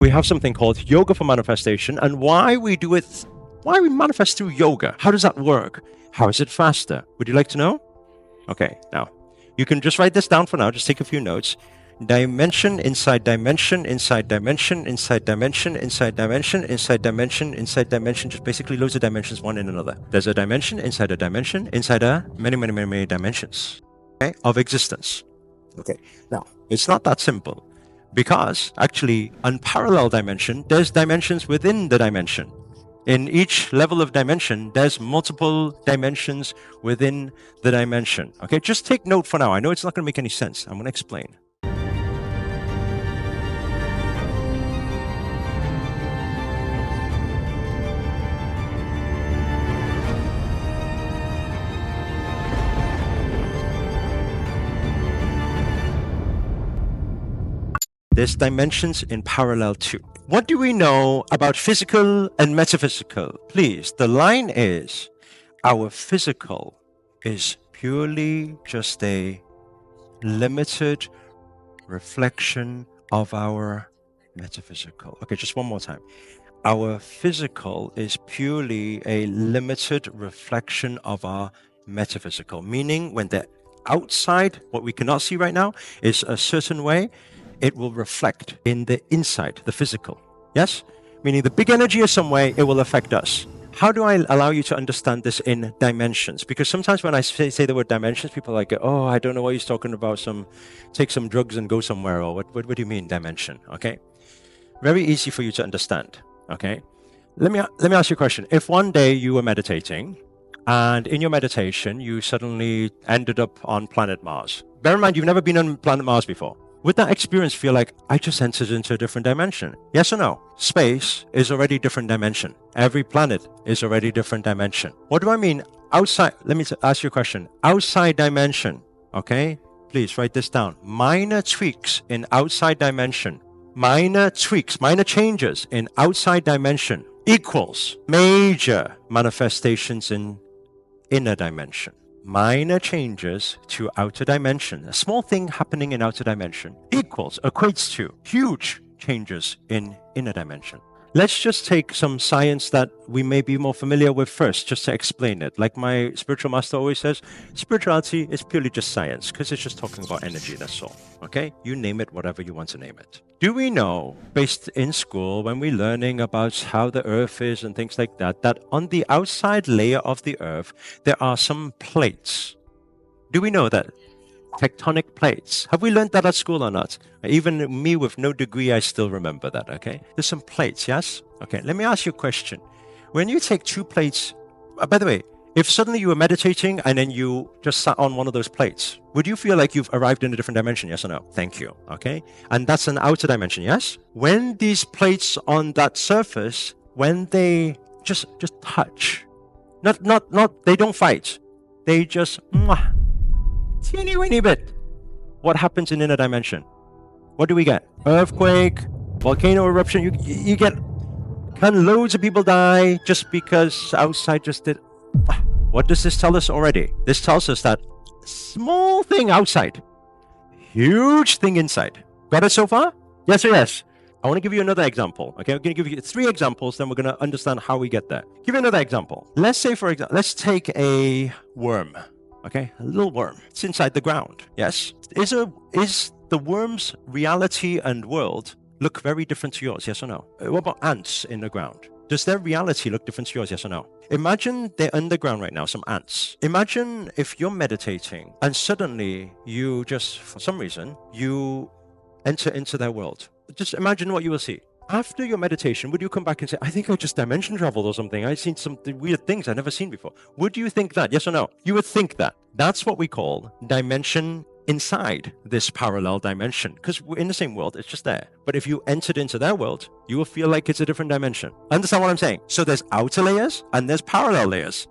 We have something called yoga for manifestation, and why we manifest through yoga. How does that work? How is it faster? Would you like to know? Okay, now you can just write this down for now. Just take a few notes. Dimension inside dimension, inside dimension, inside dimension, inside dimension, inside dimension, inside dimension, just basically loads of dimensions, one in another. There's a dimension inside a many dimensions, okay, of existence. Okay, now it's not that simple, because actually unparalleled dimension, there's dimensions within the dimension. In each level of dimension, there's multiple dimensions within the dimension. Okay, just take note for now. I know it's not going to make any sense. I'm going to explain. There's dimensions in parallel too. What do we know about physical and metaphysical? Please, the line is, our physical is purely just a limited reflection of our metaphysical. Okay, just one more time. Our physical is purely a limited reflection of our metaphysical, meaning when the outside, what we cannot see right now, is a certain way, it will reflect in the inside, the physical. Yes? Meaning the big energy is some way, it will affect us. How do I allow you to understand this in dimensions? Because sometimes when I say the word dimensions, people are like, oh, I don't know what he's talking about. Take some drugs and go somewhere. Or what do you mean dimension? Okay. Very easy for you to understand. Okay. Let me ask you a question. If one day you were meditating, and in your meditation, you suddenly ended up on planet Mars. Bear in mind, you've never been on planet Mars before. Would that experience feel like I just entered into a different dimension? Yes or no? Space is already a different dimension. Every planet is already a different dimension. What do I mean? Outside, let me ask you a question. Outside dimension, okay? Please write this down. Minor tweaks in outside dimension. Minor tweaks, minor changes in outside dimension equals major manifestations in inner dimension. Minor changes to outer dimension, a small thing happening in outer dimension equates to huge changes in inner dimension. Let's just take some science that we may be more familiar with first, just to explain it. Like my spiritual master always says, spirituality is purely just science, because it's just talking about energy, that's all. Okay? You name it whatever you want to name it. Do we know, based in school, when we're learning about how the earth is and things like that, that on the outside layer of the earth, there are some plates? Do we know that? Tectonic plates. Have we learned that at school or not? Even me with no degree, I still remember that, okay? There's some plates, yes? Okay, let me ask you a question. When you take two plates, by the way, if suddenly you were meditating and then you just sat on one of those plates, would you feel like you've arrived in a different dimension, yes or no? Thank you, okay? And that's an outer dimension, yes? When these plates on that surface, when they just touch, not, they don't fight, they just, teeny weeny bit. What happens in inner dimension? What do we get? Earthquake, volcano eruption. You get, can loads of people die just because outside just did. What does this tell us already? This tells us that small thing outside, huge thing inside. Got it so far? Yes or yes? I want to give you another example. Okay, I'm going to give you 3 examples, then we're going to understand how we get there. Give you another example. Let's say, for example, let's take a worm. Okay, a little worm. It's inside the ground. Yes? Is the worm's reality and world look very different to yours? Yes or no? What about ants in the ground? Does their reality look different to yours? Yes or no? Imagine they're underground right now, some ants. Imagine if you're meditating and suddenly you just, for some reason, you enter into their world. Just imagine what you will see. After your meditation, would you come back and say, I think I just dimension traveled or something. I've seen some weird things I've never seen before. Would you think that? Yes or no? You would think that. That's what we call dimension inside this parallel dimension. Because we're in the same world, it's just there. But if you entered into their world, you will feel like it's a different dimension. Understand what I'm saying? So there's outer layers and there's parallel layers.